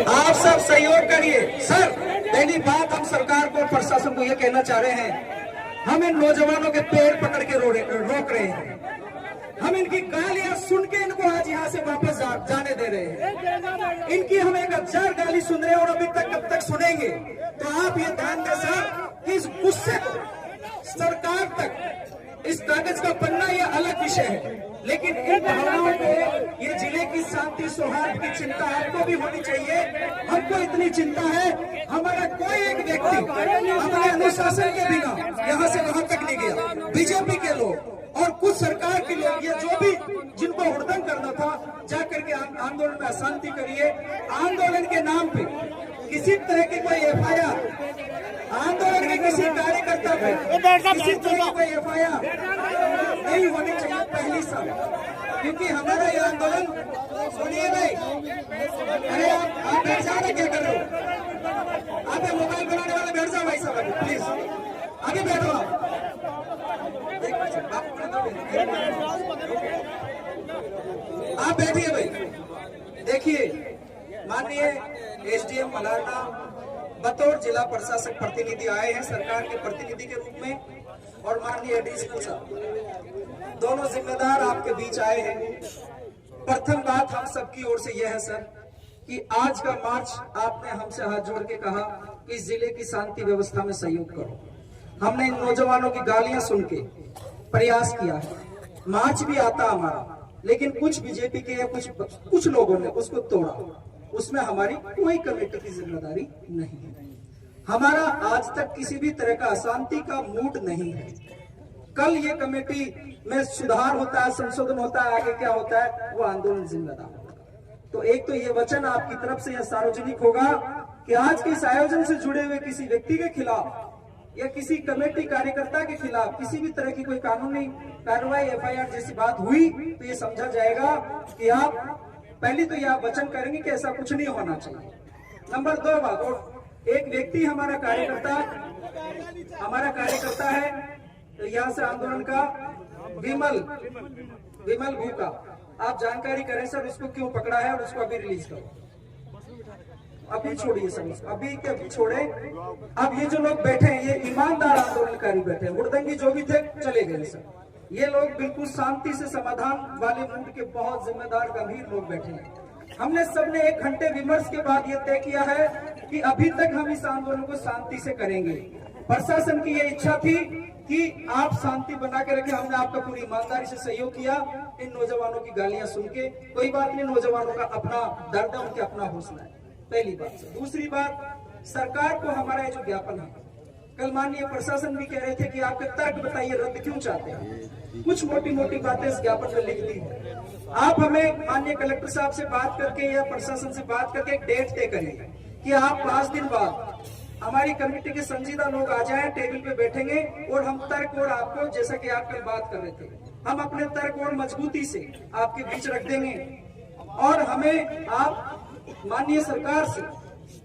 आप सब सहयोग करिए। सर, पहली बात हम सरकार को, प्रशासन को यह कहना चाह रहे हैं, हम इन नौजवानों के पैर पकड़ के रोक रहे हैं। हम इनकी गालियां सुन के इनको आज यहाँ से वापस जाने दे रहे हैं। इनकी हम 1000 गाली सुन रहे हैं और अभी तक कब तक सुनेंगे। तो आप ये ध्यान दें सर कि इस गुस्से को सरकार तक, इस कागज का पन्ना ये अलग विषय है, लेकिन इन भावनाओं को, ये जिले की शांति सौहार्द की चिंता आपको भी होनी चाहिए। हमको इतनी चिंता है, हमारा कोई एक व्यक्ति हमारे अनुशासन के बिना यहाँ से वहां तक नहीं गया। बीजेपी के लोग और कुछ सरकार के लोग, ये जो भी जिनको हुड़दंग करना था, जाकर के आंदोलन में अशांति करिए। आंदोलन के नाम पे किसी तरह की कोई एफआईआर, आंदोलन के किसी कार्यकर्ता पे किसी तरह की कोई एफआईआर नहीं होनी चाहिए पहली साल, क्योंकि हमारा ये आंदोलन, सुनिए भाई, अरे आप बैठ जाओ, क्या कर रहे हो? आप मोबाइल बनाने वाले बैठ जाओ भाई साहब, प्लीज आगे बैठो। आप बैठिए भाई। देखिए, माननीय एसडीएम मलारना बतौर जिला प्रशासक प्रतिनिधि आए हैं सरकार के प्रतिनिधि के रूप में, और माननीय एडीसीपी साहब दोनों जिम्मेदार आपके बीच आए हैं। प्रथम बात हम सबकी ओर से यह है सर कि आज का मार्च आपने हमसे हाथ जोड़ के कहा कि इस जिले की शांति व्यवस्था में सहयोग करो। हमने इन नौजवानों की गालियां सुन के प्रयास किया है, मार्च भी आता हमारा, लेकिन कुछ बीजेपी के या कुछ लोगों ने उसको तोड़ा। उसमें हमारी कोई कमेटी की जिम्मेदारी नहीं है। हमारा आज तक किसी भी तरह का अशांति का मूड नहीं है। कल ये कमेटी में सुधार होता है, संशोधन होता है, आगे क्या होता है वो आंदोलन जिम्मेदार होगा। तो एक तो ये वचन आपकी तरफ से यह सार्वजनिक होगा कि आज के इस आयोजन से जुड़े हुए किसी व्यक्ति के खिलाफ या किसी कमेटी कार्यकर्ता के खिलाफ किसी भी तरह की कोई कानूनी कार्रवाई, एफआईआर जैसी बात हुई तो ये समझा जाएगा कि आप पहले तो यह वचन करेंगे कि ऐसा कुछ नहीं होना चाहिए। नंबर 2 बात, और एक व्यक्ति हमारा कार्यकर्ता है तो यहाँ से आंदोलन का विमल भूका, आप जानकारी करें सर उसको क्यों पकड़ा है और उसको अभी रिलीज करो। अभी छोड़िए सर, अभी के अभी छोड़े। अब ये जो लोग बैठे हैं ये ईमानदार आंदोलनकारी बैठे हैं, हुड़दंगी जो भी थे चले गए सर। ये लोग बिल्कुल शांति से समाधान वाले मूड के बहुत जिम्मेदार गंभीर लोग बैठे हैं। हमने सबने 1 घंटे विमर्श के बाद ये तय किया है कि अभी तक हम इस आंदोलन को शांति से करेंगे। प्रशासन की ये इच्छा थी कि आप शांति बना के रखें, हमने आपका पूरी ईमानदारी से सहयोग किया। इन नौजवानों की गालियां सुन के कोई बात नहीं, नौजवानों का अपना दर्द है, उनके अपना हौसला है, पहली बात। दूसरी बात, सरकार को हमारा जो ज्ञापन है, कल माननीय प्रशासन भी कह रहे थे कि आपके तर्क बताइए, रद्द क्यों चाहते हैं। कुछ मोटी मोटी बातें इस ज्ञापन में लिख दी है। आप हमें माननीय कलेक्टर साहब से बात करके या प्रशासन से बात करके एक डेट तय करेंगे कि आप 5 दिन बाद हमारी कमेटी के संजीदा लोग आ जाएं, टेबल पे बैठेंगे और हम तर्क और आपको, जैसा कि आप कल बात कर रहे थे, हम अपने तर्क और मजबूती से आपके बीच रख देंगे। और हमें आप माननीय सरकार से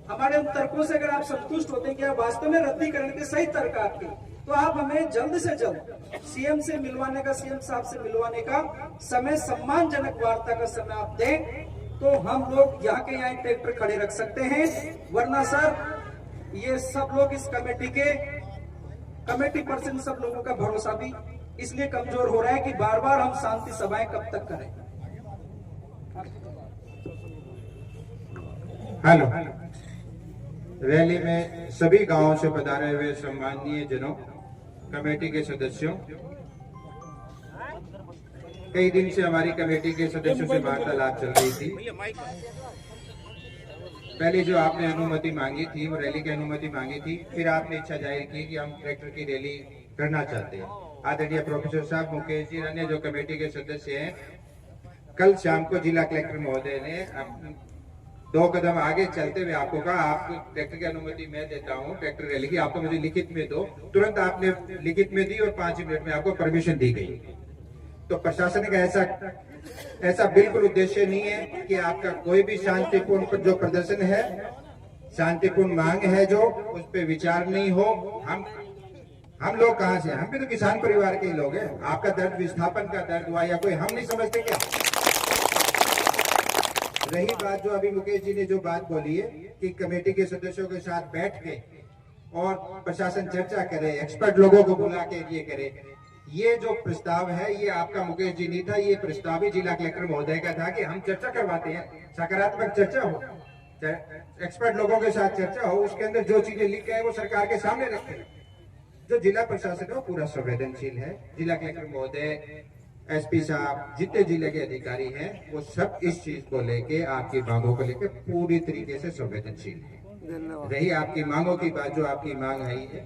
हमारे उन तर्कों से अगर आप संतुष्ट होते हैं कि आप वास्तव में रद्दीकरण के सही तर्क आपके, तो आप हमें जल्द से जल्द सीएम से मिलवाने का, सीएम साहब से मिलवाने का समय, सम्मानजनक वार्ता का समय आप दें, तो हम लोग यहाँ के यहाँ ट्रैक्टर खड़े रख सकते हैं। वरना सर ये सब लोग इस कमेटी पर्सन, सब लोगों का भरोसा भी इसलिए कमजोर हो रहा है कि बार बार हम शांति सभाएं कब तक करें। हेलो, रैली में सभी गांवों से पधारे हुए सम्माननीय जनों, कमेटी के सदस्यों, कई दिन से हमारी कमेटी के सदस्यों से वार्तालाप चल रही थी। पहले जो आपने अनुमति मांगी थी, वो रैली की अनुमति मांगी थी, फिर आपने इच्छा जाहिर की कि हम ट्रैक्टर की रैली करना चाहते हैं। आदरणीय प्रोफेसर साहब, मुकेश जी, अन्य जो कमेटी के सदस्य हैं, कल शाम को जिला कलेक्टर महोदय ने 2 कदम आगे चलते हुए आपको कहा, आपको ट्रैक्टर की अनुमति मैं देता हूँ, ट्रैक्टर रैली की आपको मुझे लिखित में दो। तुरंत आपने लिखित में दी और 5 मिनट में आपको परमिशन दी गई। तो प्रशासन का ऐसा बिल्कुल उद्देश्य नहीं है कि आपका कोई भी शांतिपूर्ण जो प्रदर्शन है, शांतिपूर्ण मांग है जो, उस पर विचार नहीं हो। हम लोग कहाँ से, हम भी तो किसान परिवार के ही लोग हैं। आपका दर्द विस्थापन का दर्द हुआ या कोई, हम नहीं समझते क्या? रही बात जो अभी मुकेश जी ने जो बात बोली है कि कमेटी के सदस्यों के साथ बैठ के और प्रशासन चर्चा करे, एक्सपर्ट लोगों को बुला के ये करे, ये जो प्रस्ताव है ये आपका मुकेश जी नहीं था, ये प्रस्ताव ही जिला कलेक्टर महोदय का था कि हम चर्चा करवाते हैं, सकारात्मक चर्चा हो, एक्सपर्ट लोगों के साथ चर्चा हो, उसके अंदर जो चीजें लिख के है वो सरकार के सामने रखें। जो जिला प्रशासन है पूरा संवेदनशील है, जिला कलेक्टर महोदय, एसपी साहब, जितने जिले के अधिकारी हैं वो सब इस चीज को लेके, आपकी मांगों को लेके पूरी तरीके से संवेदनशील है। रही आपकी मांगों की बात, जो आपकी मांग आई है,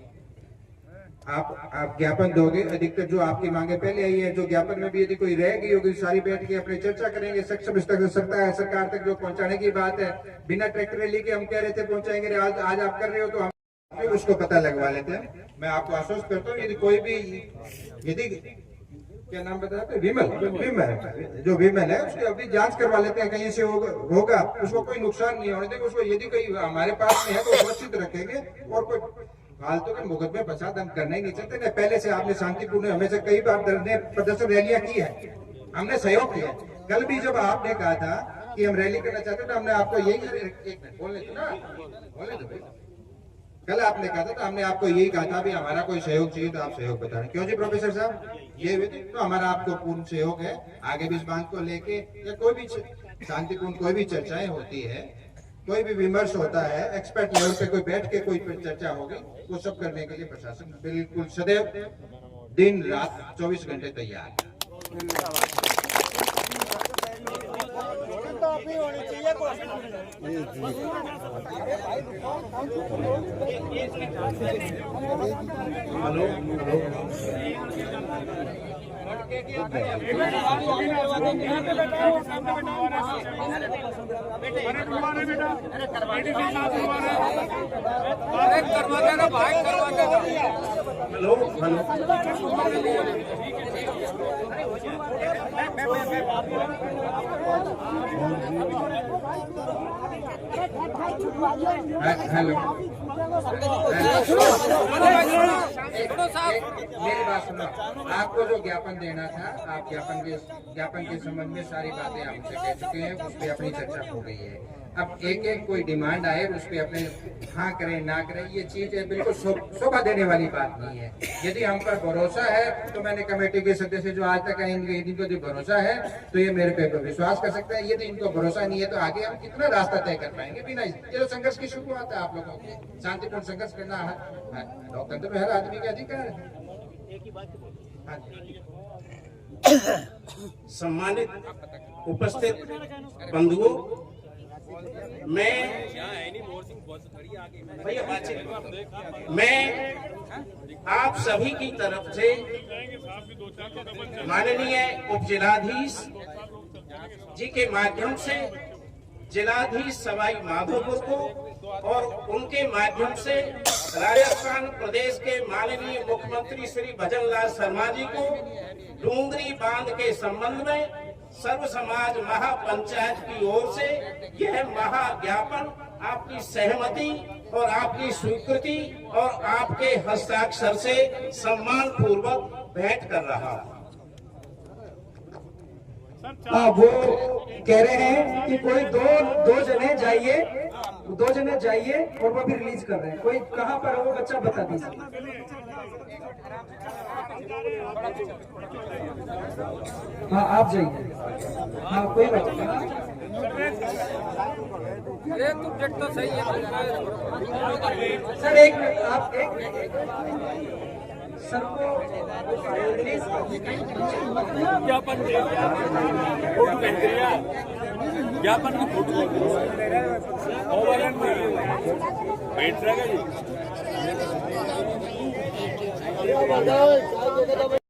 आप ज्ञापन दोगे, अधिकतर जो आपकी मांगे पहले आई है, जो ज्ञापन में भी यदि कोई रह गई होगी सारी बैठ के अपनी चर्चा करेंगे, सक्षम सरकार तक जो पहुंचाने की बात है, बिना ट्रैक्टर रैली के हम कह रहे थे पहुंचाएंगे, आज आप कर रहे हो तो हम उसको पता लगवा लेते हैं। मैं आपको आश्वस्त करता हूँ, यदि कोई भी, यदि क्या नाम बताया था, विमल, जो विमल है उसकी अभी जांच करवा लेते हैं, कहीं से होगा उसको कोई नुकसान नहीं होने देंगे, उसको यदि कोई हमारे पास में है तो सुरक्षित रखेंगे, और कोई फालतू के मुकदमे फसाद हम करना ही नहीं चाहते ना। पहले से आपने शांतिपूर्ण हमेशा कई बार धरने प्रदर्शन रैलियां की है, हमने सहयोग किया। कल भी जब आपने कहा था कि हम रैली करना चाहते तो हमने आपको यही, एक मिनट बोलने दो ना, बोलने दो, कल आपने कहा था तो हमने आपको यही कहा था भी हमारा कोई सहयोग चाहिए तो आप सहयोग बता रहे, क्यों जी प्रोफेसर साहब, ये तो हमारा आपको पूर्ण सहयोग है। आगे भी इस बात को लेके या कोई भी शांतिपूर्ण कोई भी चर्चाएं होती है, कोई भी विमर्श होता है, एक्सपर्ट लेवल पे कोई बैठ के कोई चर्चा होगी, वो सब करने के लिए प्रशासन बिल्कुल सदैव दिन रात 24 घंटे तैयार है। हेलो हेलो, मेरी बात सुनो, आपको जो ज्ञापन देना था, आप ज्ञापन के संबंध में सारी बातें हमसे कह चुके हैं, उस पर अपनी चर्चा हो गई है। अब एक एक कोई डिमांड आए उस पर अपने हाँ करें ना करें, ये चीज है बिल्कुल शोभा देने वाली बात नहीं है। यदि हम पर भरोसा है तो मैंने कमेटी के सदस्य जो आज तक आएंगे, इनको यदि भरोसा है तो ये मेरे पे विश्वास कर सकते हैं। यदि इनको भरोसा नहीं है तो आगे हम कितना रास्ता तय कर पाएंगे बिना, ये तो संघर्ष की शुरुआत है आप लोगों की, शांतिपूर्ण संघर्ष करना लोकतंत्र में हर आदमी का अधिकार है। सम्मानित उपस्थित बंधुओं, मैं आप सभी की तरफ से माननीय उप जिलाधीश जी के माध्यम से जिलाधीश सवाई माधोपुर को और उनके माध्यम से राजस्थान प्रदेश के माननीय मुख्यमंत्री श्री भजन लाल शर्मा जी को डूंगरी बांध के संबंध में सर्व समाज महापंचायत की ओर से यह महाज्ञापन आपकी सहमति और आपकी स्वीकृति और आपके हस्ताक्षर से सम्मान पूर्वक भेंट कर रहा हूँ। वो कह रहे हैं कि कोई दो जने जाइए और वो भी रिलीज कर रहे हैं। कोई कहाँ पर है वो बच्चा बता दीजिए। हाँ आप जाइए, हाँ कोई बात नहीं। तो सही है सर, एक मिनट आप सर को ज्ञापन की फोटो बैठ रहेगा जी।